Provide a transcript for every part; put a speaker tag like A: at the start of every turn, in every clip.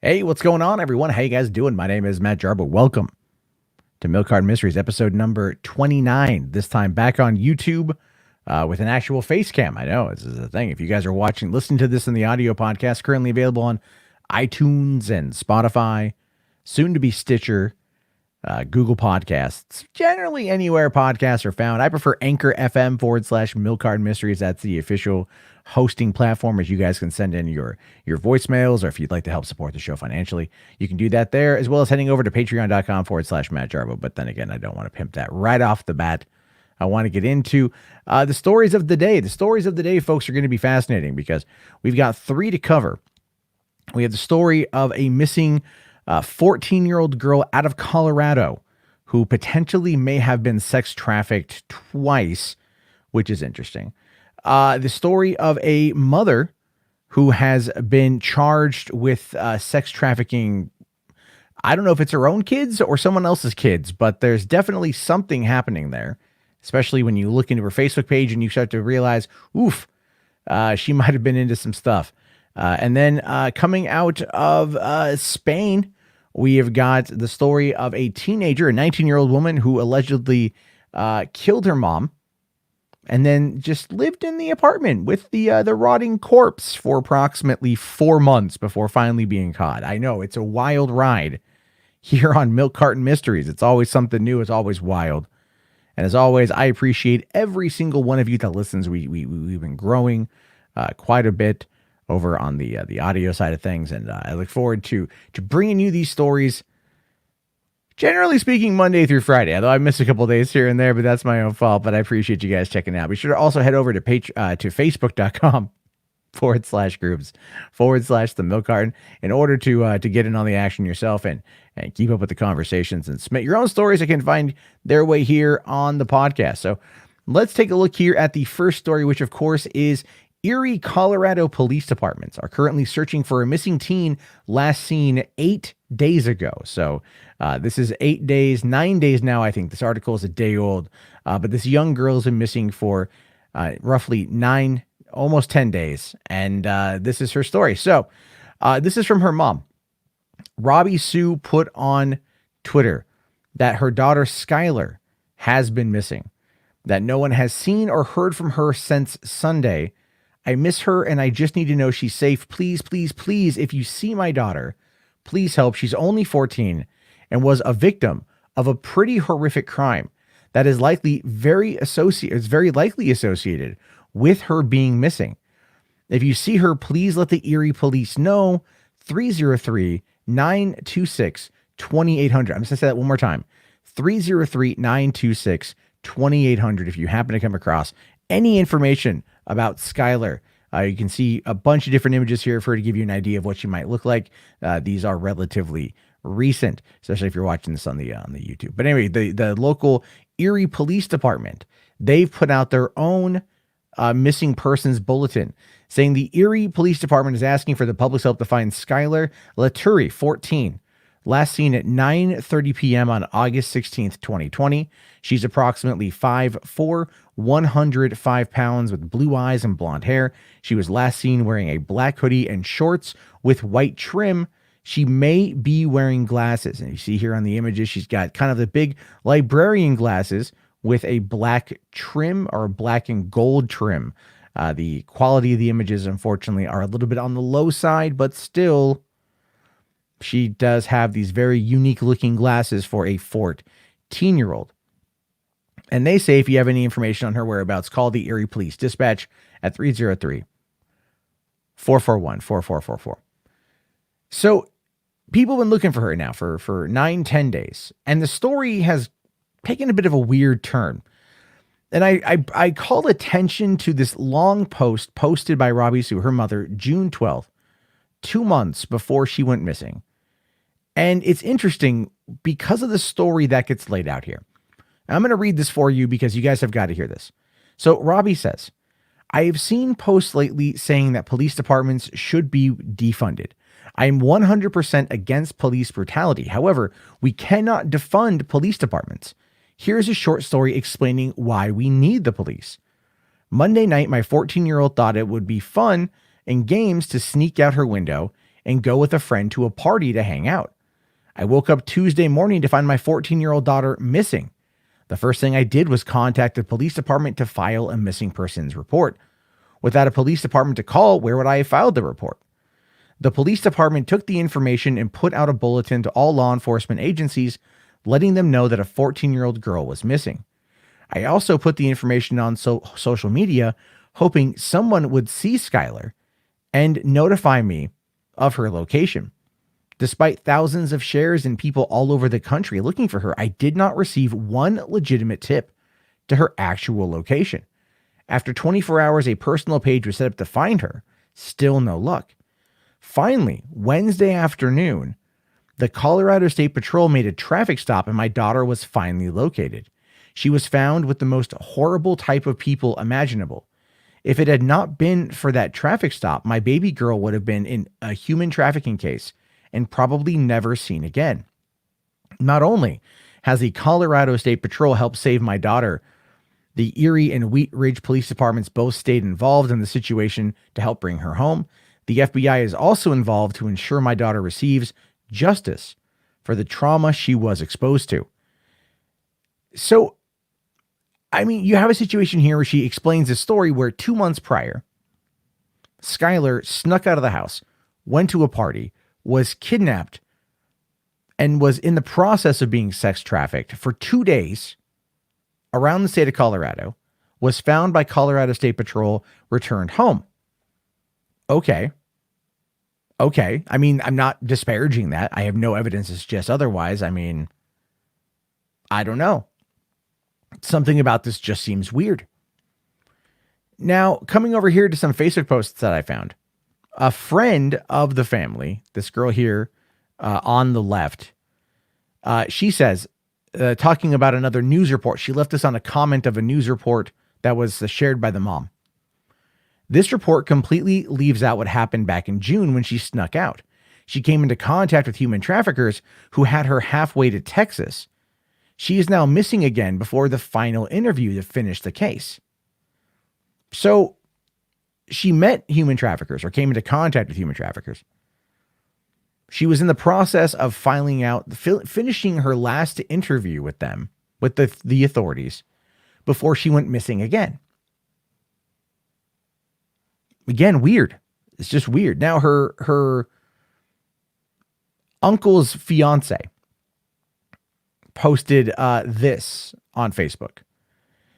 A: Hey, what's going on, everyone? How you guys doing? My name is Matt Jarbo. Welcome to Milk Card Mysteries, episode number 29. This time back on YouTube with an actual face cam. I know this is a thing. If you guys are listening to this in the audio podcast, currently available on iTunes and Spotify, soon to be Stitcher, Google Podcasts, generally anywhere podcasts are found. I prefer Anchor FM / Milk Card Mysteries. That's the official hosting platform, as you guys can send in your voicemails, or if you'd like to help support the show financially, you can do that there, as well as heading over to patreon.com / Matt Jarbo. But then again, I don't want to pimp that right off the bat. I want to get into the stories of the day. The stories of the day, folks, are going to be fascinating because we've got 3 to cover. We have the story of a missing 14-year-old girl out of Colorado who potentially may have been sex trafficked twice, which is interesting. The story of a mother who has been charged with sex trafficking. I don't know if it's her own kids or someone else's kids, but there's definitely something happening there, especially when you look into her Facebook page and you start to realize, oof, she might have been into some stuff. And then coming out of Spain, we have got the story of a teenager, a 19-year-old woman who allegedly killed her mom and then just lived in the apartment with the rotting corpse for approximately 4 months before finally being caught. I know, it's a wild ride here on Milk Carton Mysteries. It's always something new. It's always wild. And as always, I appreciate every single one of you that listens. We've been growing quite a bit over on the audio side of things, and I look forward to bringing you these stories, generally speaking, Monday through Friday, although I miss a couple days here and there, but that's my own fault. But I appreciate you guys checking out. Be sure to also head over to facebook.com /groups / the Milk Carton in order to get in on the action yourself and keep up with the conversations and submit your own stories that can find their way here on the podcast. So let's take a look here at the first story, which of course is Erie, Colorado police departments are currently searching for a missing teen last seen 8 days ago. So this is 8 days, 9 days now. I think this article is a day old, but this young girl has been missing for roughly 9, almost 10 days. And this is her story. So this is from her mom. Robbie Sue put on Twitter that her daughter Skyler has been missing, that no one has seen or heard from her since Sunday. I miss her and I just need to know she's safe. Please, please, please, if you see my daughter, please help. She's only 14 and was a victim of a pretty horrific crime that is very likely associated with her being missing. If you see her, please let the Erie police know. 303-926-2800. I'm just going to say that one more time. 303-926-2800. If you happen to come across any information about Skyler, you can see a bunch of different images here for her to give you an idea of what she might look like. These are relatively recent, especially if you're watching this on the YouTube. But anyway, the local Erie Police Department, they've put out their own missing persons bulletin saying the Erie Police Department is asking for the public's help to find Skylar Laituri, 14, last seen at 9:30 p.m. on August 16th, 2020. She's approximately 5'4", 105 pounds with blue eyes and blonde hair. She was last seen wearing a black hoodie and shorts with white trim. She may be wearing glasses. And you see here on the images, she's got kind of the big librarian glasses with a black trim or black and gold trim. The quality of the images, unfortunately, are a little bit on the low side, but still, she does have these very unique looking glasses for a 14-year-old. And they say if you have any information on her whereabouts, call the Erie Police Dispatch at 303-441-4444. So people have been looking for her now for 9-10 days. And the story has taken a bit of a weird turn. And I called attention to this long post posted by Robbie Sue, her mother, June 12th, 2 months before she went missing. And it's interesting because of the story that gets laid out here. I'm going to read this for you because you guys have got to hear this. So Robbie says, I have seen posts lately saying that police departments should be defunded. I am 100% against police brutality. However, we cannot defund police departments. Here's a short story explaining why we need the police. Monday night, my 14-year-old thought it would be fun and games to sneak out her window and go with a friend to a party to hang out. I woke up Tuesday morning to find my 14-year-old daughter missing. The first thing I did was contact the police department to file a missing persons report. Without a police department to call, where would I have filed the report? The police department took the information and put out a bulletin to all law enforcement agencies, letting them know that a 14-year-old girl was missing. I also put the information on social media, hoping someone would see Skylar and notify me of her location. Despite thousands of shares and people all over the country looking for her, I did not receive one legitimate tip to her actual location. After 24 hours, a personal page was set up to find her. Still no luck. Finally, Wednesday afternoon, the Colorado State Patrol made a traffic stop and my daughter was finally located. She was found with the most horrible type of people imaginable. If it had not been for that traffic stop, my baby girl would have been in a human trafficking case and probably never seen again. Not only has the Colorado State Patrol helped save my daughter, the Erie and Wheat Ridge police departments both stayed involved in the situation to help bring her home. The FBI is also involved to ensure my daughter receives justice for the trauma she was exposed to. So, I mean, you have a situation here where she explains a story where 2 months prior, Skylar snuck out of the house, went to a party, was kidnapped, and was in the process of being sex trafficked for 2 days around the state of Colorado, was found by Colorado State Patrol, returned home. Okay. I mean, I'm not disparaging that. I have no evidence to suggest otherwise. I mean, I don't know. Something about this just seems weird. Now, coming over here to some Facebook posts that I found. A friend of the family, this girl here on the left, she says, talking about another news report, she left this on a comment of a news report that was shared by the mom. This report completely leaves out what happened back in June when she snuck out. She came into contact with human traffickers who had her halfway to Texas. She is now missing again before the final interview to finish the case. So she met human traffickers or came into contact with human traffickers. She was in the process of finishing her last interview with them, with the authorities, before she went missing again. Again, weird. It's just weird. Now her uncle's fiance posted this on Facebook,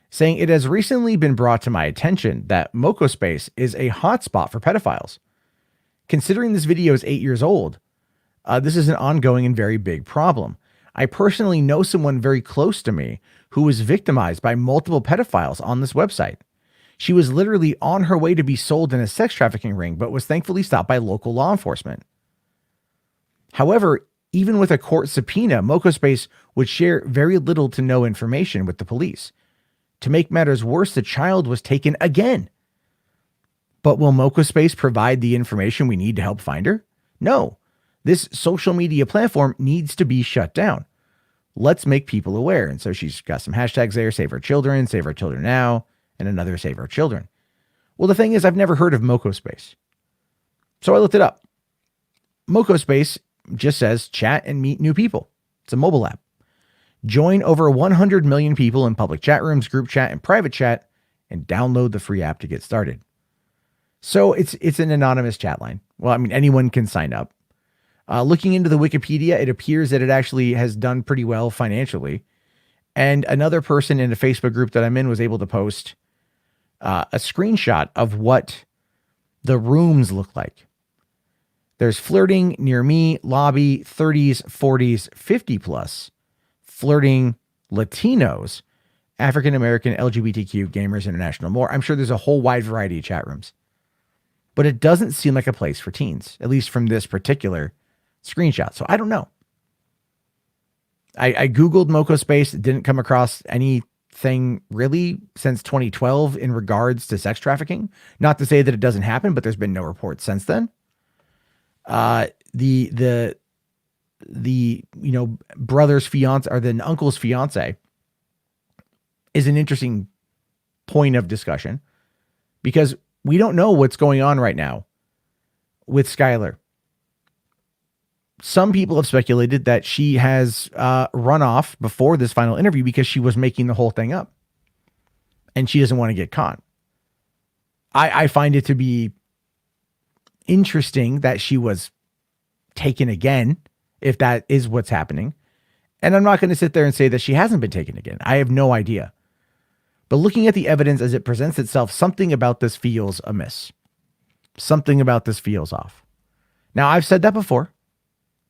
A: saying it has recently been brought to my attention that Mokospace is a hotspot for pedophiles. Considering this video is 8 years old, this is an ongoing and very big problem. I personally know someone very close to me who was victimized by multiple pedophiles on this website. She was literally on her way to be sold in a sex trafficking ring, but was thankfully stopped by local law enforcement. However, even with a court subpoena, Mokospace would share very little to no information with the police. To make matters worse, the child was taken again. But will Mokospace provide the information we need to help find her? No. This social media platform needs to be shut down. Let's make people aware. And so she's got some hashtags there: save our children now, and another save our children. Well, the thing is, I've never heard of Mokospace. So I looked it up. Mokospace just says chat and meet new people. It's a mobile app. Join over 100 million people in public chat rooms, group chat, and private chat, and download the free app to get started. So it's an anonymous chat line. Well, I mean, anyone can sign up. Looking into the Wikipedia, it appears that it actually has done pretty well financially. And another person in a Facebook group that I'm in was able to post a screenshot of what the rooms look like. There's flirting near me, lobby, 30s, 40s, 50 plus, flirting, Latinos, African-American, LGBTQ, gamers, international, more. I'm sure there's a whole wide variety of chat rooms, but it doesn't seem like a place for teens, at least from this particular screenshot. So I don't know. I Googled Mokospace, didn't come across anything really since 2012 in regards to sex trafficking. Not to say that it doesn't happen, but there's been no reports since then. The brother's fiance or the uncle's fiance is an interesting point of discussion because we don't know what's going on right now with Skylar. Some people have speculated that she has run off before this final interview because she was making the whole thing up and she doesn't want to get caught. I find it to be interesting that she was taken again, if that is what's happening. And I'm not going to sit there and say that she hasn't been taken again. I have no idea. But looking at the evidence as it presents itself, something about this feels amiss. Something about this feels off. Now, I've said that before,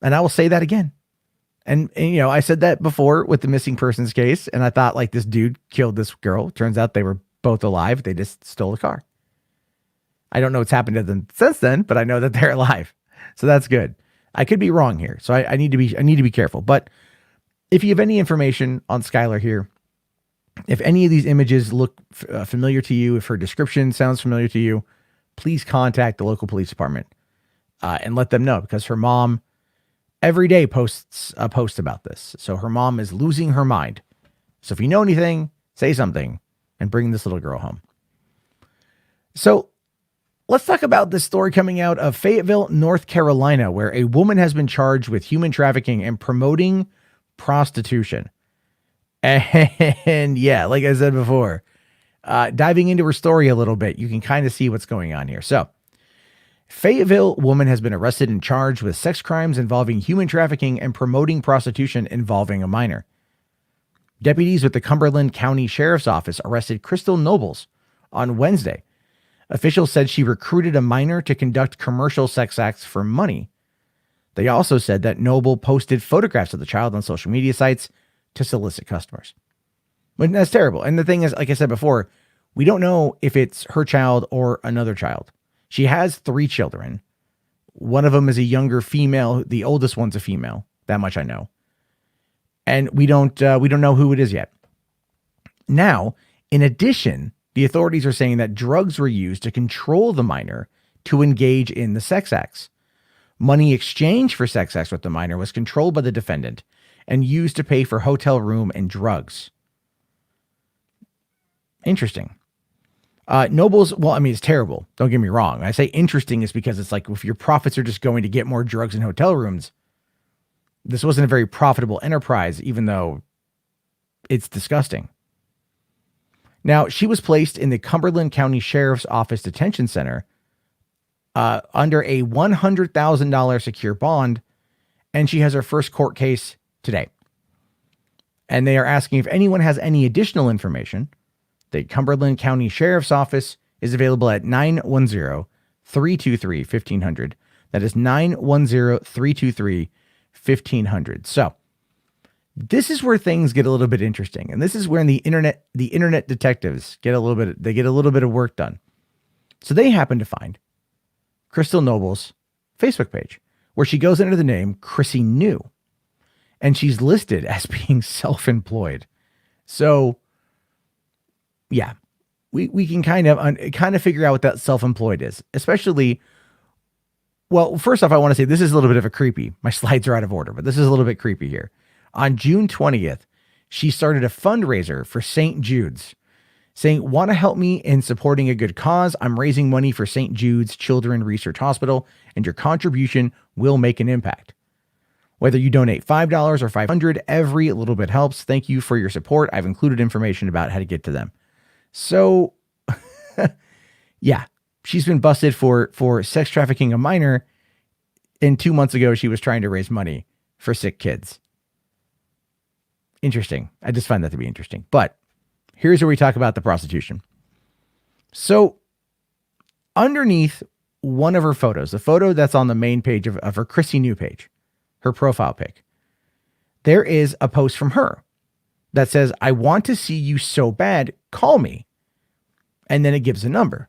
A: and I will say that again. And I said that before with the missing persons case, and I thought like this dude killed this girl. Turns out they were both alive. They just stole a car. I don't know what's happened to them since then, but I know that they're alive. So that's good. I could be wrong here. So I need to be careful. But if you have any information on Skylar here, if any of these images look familiar to you, if her description sounds familiar to you, please contact the local police department and let them know, because her mom every day posts a post about this. So her mom is losing her mind. So if you know anything, say something and bring this little girl home. So let's talk about this story coming out of Fayetteville, North Carolina, where a woman has been charged with human trafficking and promoting prostitution. And yeah, like I said before, diving into her story a little bit, you can kind of see what's going on here. So, Fayetteville woman has been arrested and charged with sex crimes involving human trafficking and promoting prostitution involving a minor. Deputies with the Cumberland County Sheriff's Office arrested Crystal Nobles on Wednesday. Officials said she recruited a minor to conduct commercial sex acts for money. They also said that Noble posted photographs of the child on social media sites to solicit customers. But that's terrible. And the thing is, like I said before, we don't know if it's her child or another child. She has 3 children. One of them is a younger female. The oldest one's a female. That much I know. And we don't know who it is yet. Now, in addition, the authorities are saying that drugs were used to control the minor to engage in the sex acts. Money exchanged for sex acts with the minor was controlled by the defendant and used to pay for hotel room and drugs. Interesting. Nobles, well, I mean, it's terrible. Don't get me wrong. I say interesting is because it's like if your profits are just going to get more drugs and hotel rooms, this wasn't a very profitable enterprise, even though it's disgusting. Now, she was placed in the Cumberland County Sheriff's Office Detention Center under a $100,000 secure bond, and she has her first court case today. And they are asking if anyone has any additional information. The Cumberland County Sheriff's Office is available at 910-323-1500. That is 910-323-1500. So this is where things get a little bit interesting. And this is where the internet detectives get a little bit of work done. So they happen to find Crystal Noble's Facebook page, where she goes under the name Chrissy New. And she's listed as being self-employed. So yeah, we can kind of figure out what that self-employed is, especially, well, first off, I want to say this is a little bit of a creepy, my slides are out of order, but this is a little bit creepy here. On June 20th, she started a fundraiser for St. Jude's, saying, want to help me in supporting a good cause? I'm raising money for St. Jude's Children Research Hospital, and your contribution will make an impact. Whether you donate $5 or $500, every little bit helps. Thank you for your support. I've included information about how to get to them. So, yeah, she's been busted for sex trafficking a minor. And 2 months ago, she was trying to raise money for sick kids. Interesting. I just find that to be interesting. But here's where we talk about the prostitution. So underneath one of her photos, the photo that's on the main page of her Chrissy New page, her profile pic, there is a post from her that says, I want to see you so bad, call me. And then it gives a number.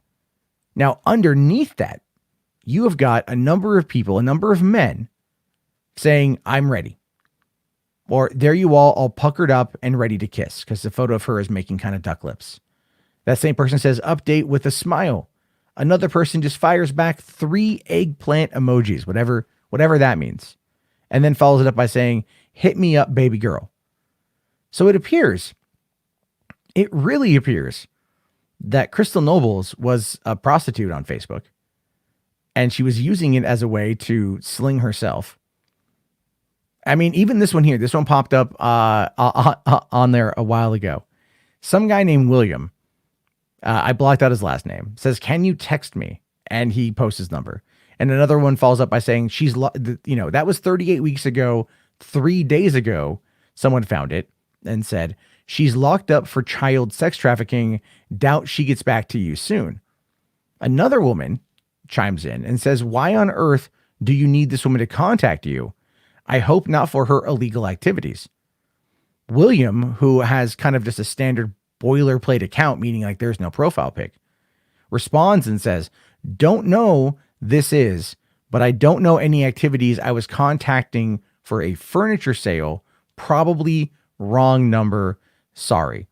A: Now, underneath that, you have got a number of people, a number of men saying, I'm ready. Or there you all puckered up and ready to kiss, because the photo of her is making kind of duck lips. That same person says, update with a smile. Another person just fires back 3 eggplant emojis, whatever that means. And then follows it up by saying, hit me up, baby girl. So it really appears that Crystal Nobles was a prostitute on Facebook, and she was using it as a way to sling herself I mean, even this one here, this one popped up on there a while ago. Some guy named William, I blocked out his last name, says, "Can you text me?" And he posts his number. And another one follows up by saying, that was 38 weeks ago. 3 days ago, someone found it and said, "She's locked up for child sex trafficking. Doubt she gets back to you soon." Another woman chimes in and says, "Why on earth do you need this woman to contact you? I hope not for her illegal activities." William, who has kind of just a standard boilerplate account, meaning like there's no profile pic, responds and says, "Don't know this is, but I don't know any activities. I was contacting for a furniture sale. Probably wrong number. Sorry."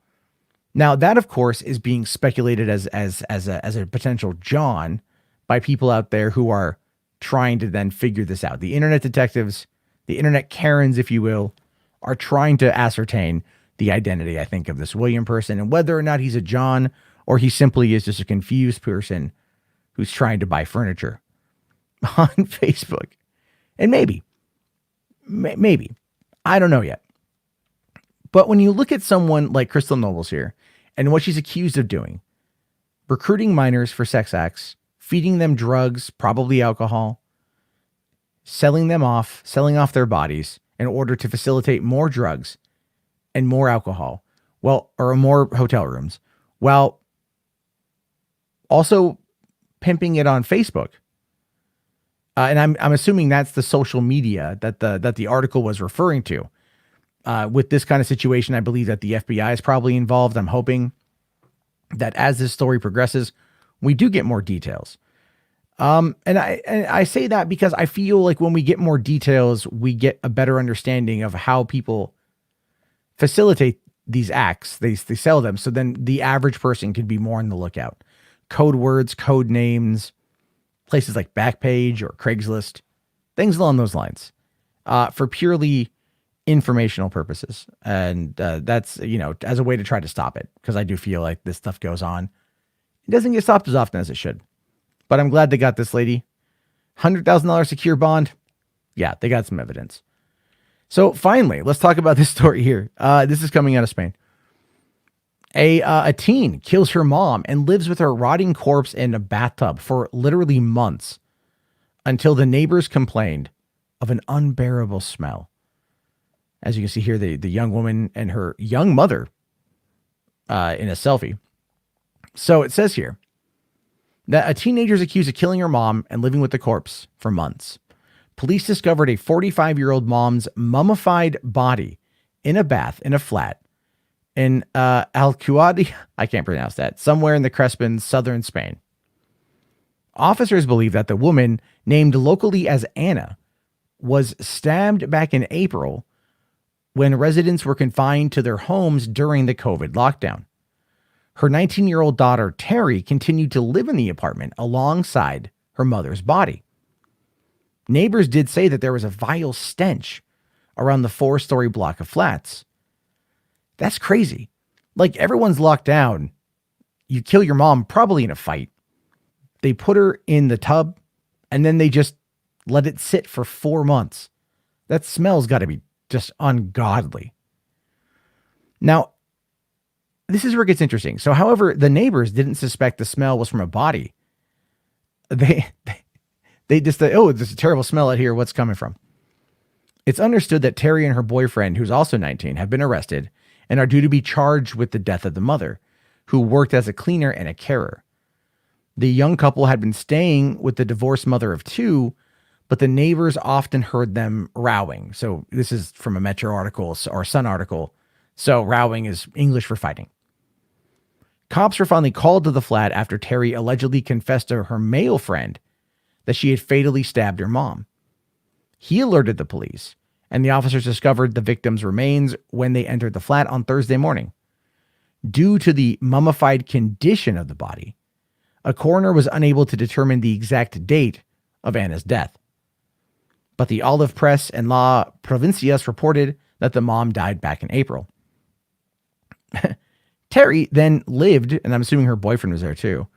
A: Now that, of course, is being speculated as a potential John by people out there who are trying to then figure this out. The internet detectives, the internet Karens, if you will, are trying to ascertain the identity, I think, of this William person and whether or not he's a John or he simply is just a confused person who's trying to buy furniture on Facebook. And maybe, I don't know yet. But when you look at someone like Crystal Nobles here and what she's accused of doing, recruiting minors for sex acts, feeding them drugs, probably alcohol, selling off their bodies in order to facilitate more drugs and more alcohol, or more hotel rooms, while also pimping it on Facebook. And I'm assuming that's the social media that the article was referring to. With this kind of situation, I believe that the FBI is probably involved. I'm hoping that as this story progresses, we do get more details. And I say that because I feel like when we get more details, we get a better understanding of how people facilitate these acts. They sell them. So then the average person can be more on the lookout. Code words, code names, places like Backpage or Craigslist, things along those lines, for purely informational purposes. And that's, as a way to try to stop it, because I do feel like this stuff goes on. It doesn't get stopped as often as it should. But I'm glad they got this lady. $100,000 secure bond. Yeah, they got some evidence. So finally, let's talk about this story here. This is coming out of Spain. A teen kills her mom and lives with her rotting corpse in a bathtub for literally months until the neighbors complained of an unbearable smell. As you can see here, the young woman and her young mother in a selfie. So it says here that a teenager is accused of killing her mom and living with the corpse for months. Police discovered a 45-year-old mom's mummified body in a bath in a flat in Alcuadi, I can't pronounce that, somewhere in the Crespin, southern Spain. Officers believe that the woman, named locally as Anna, was stabbed back in April when residents were confined to their homes during the COVID lockdown. Her 19-year-old daughter, Teri, continued to live in the apartment alongside her mother's body. Neighbors did say that there was a vile stench around the 4-story block of flats. That's crazy. Like, everyone's locked down. You kill your mom, probably in a fight. They put her in the tub, and then they just let it sit for 4 months. That smell's got to be just ungodly. Now, this is where it gets interesting. So, however, the neighbors didn't suspect the smell was from a body. They just thought, oh, there's a terrible smell out here. What's coming from? It's understood that Teri and her boyfriend, who's also 19, have been arrested and are due to be charged with the death of the mother, who worked as a cleaner and a carer. The young couple had been staying with the divorced mother of 2, but the neighbors often heard them rowing. So this is from a Metro article or Sun article. So rowing is English for fighting. Cops were finally called to the flat after Teri allegedly confessed to her male friend that she had fatally stabbed her mom. He alerted the police, and the officers discovered the victim's remains when they entered the flat on Thursday morning. Due to the mummified condition of the body, a coroner was unable to determine the exact date of Anna's death. But the Olive Press and La Provincias reported that the mom died back in April. Teri then lived, and I'm assuming her boyfriend was there too,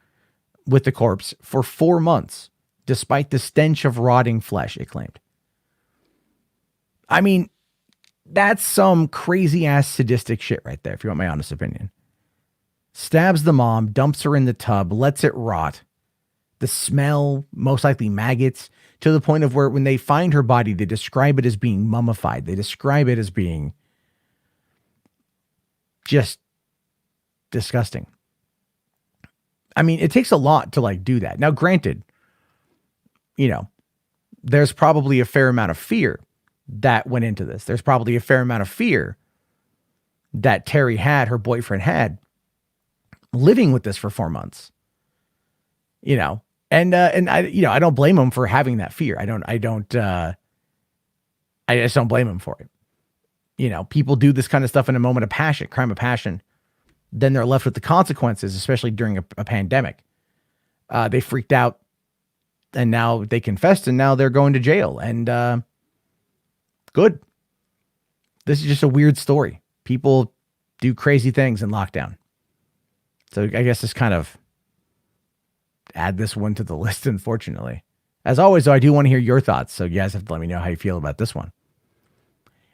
A: with the corpse for 4 months, despite the stench of rotting flesh, it claimed. I mean, that's some crazy ass sadistic shit right there, if you want my honest opinion. Stabs the mom, dumps her in the tub, lets it rot. The smell, most likely maggots, to the point of where when they find her body, they describe it as being mummified. They describe it as being just disgusting. I mean, it takes a lot to like do that. Now, granted, you know, there's probably a fair amount of fear that went into this. There's probably a fair amount of fear that Teri had, her boyfriend had, living with this for 4 months. You know, and I, I don't blame him for having that fear. I just don't blame him for it. You know, people do this kind of stuff in a moment of passion, crime of passion. Then they're left with the consequences, especially during a pandemic. They freaked out, and now they confessed, and now they're going to jail. And good. This is just a weird story. People do crazy things in lockdown. So I guess it's kind of add this one to the list, unfortunately. As always, though, I do want to hear your thoughts, so you guys have to let me know how you feel about this one.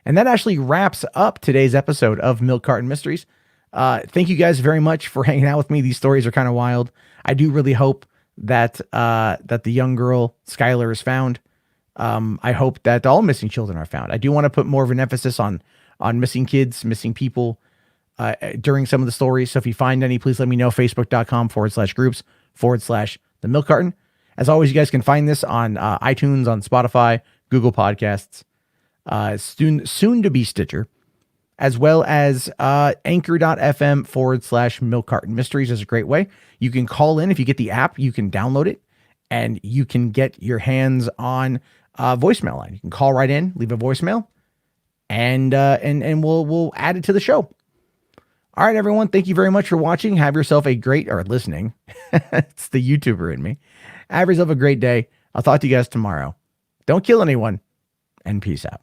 A: And that actually wraps up today's episode of Milk Carton Mysteries. Thank you guys very much for hanging out with me. These stories are kind of wild. I do really hope that that the young girl, Skylar, is found. I hope that all missing children are found. I do want to put more of an emphasis on missing kids, missing people during some of the stories. So if you find any, please let me know. Facebook.com/groups/The Milk Carton. As always, you guys can find this on iTunes, on Spotify, Google Podcasts, soon to be Stitcher, as well as anchor.fm/Milk Carton Mysteries is a great way. You can call in if you get the app. You can download it, and you can get your hands on a voicemail line. You can call right in, leave a voicemail, and we'll add it to the show. All right, everyone. Thank you very much for watching. Have yourself a great, or listening. It's the YouTuber in me. Have yourself a great day. I'll talk to you guys tomorrow. Don't kill anyone, and peace out.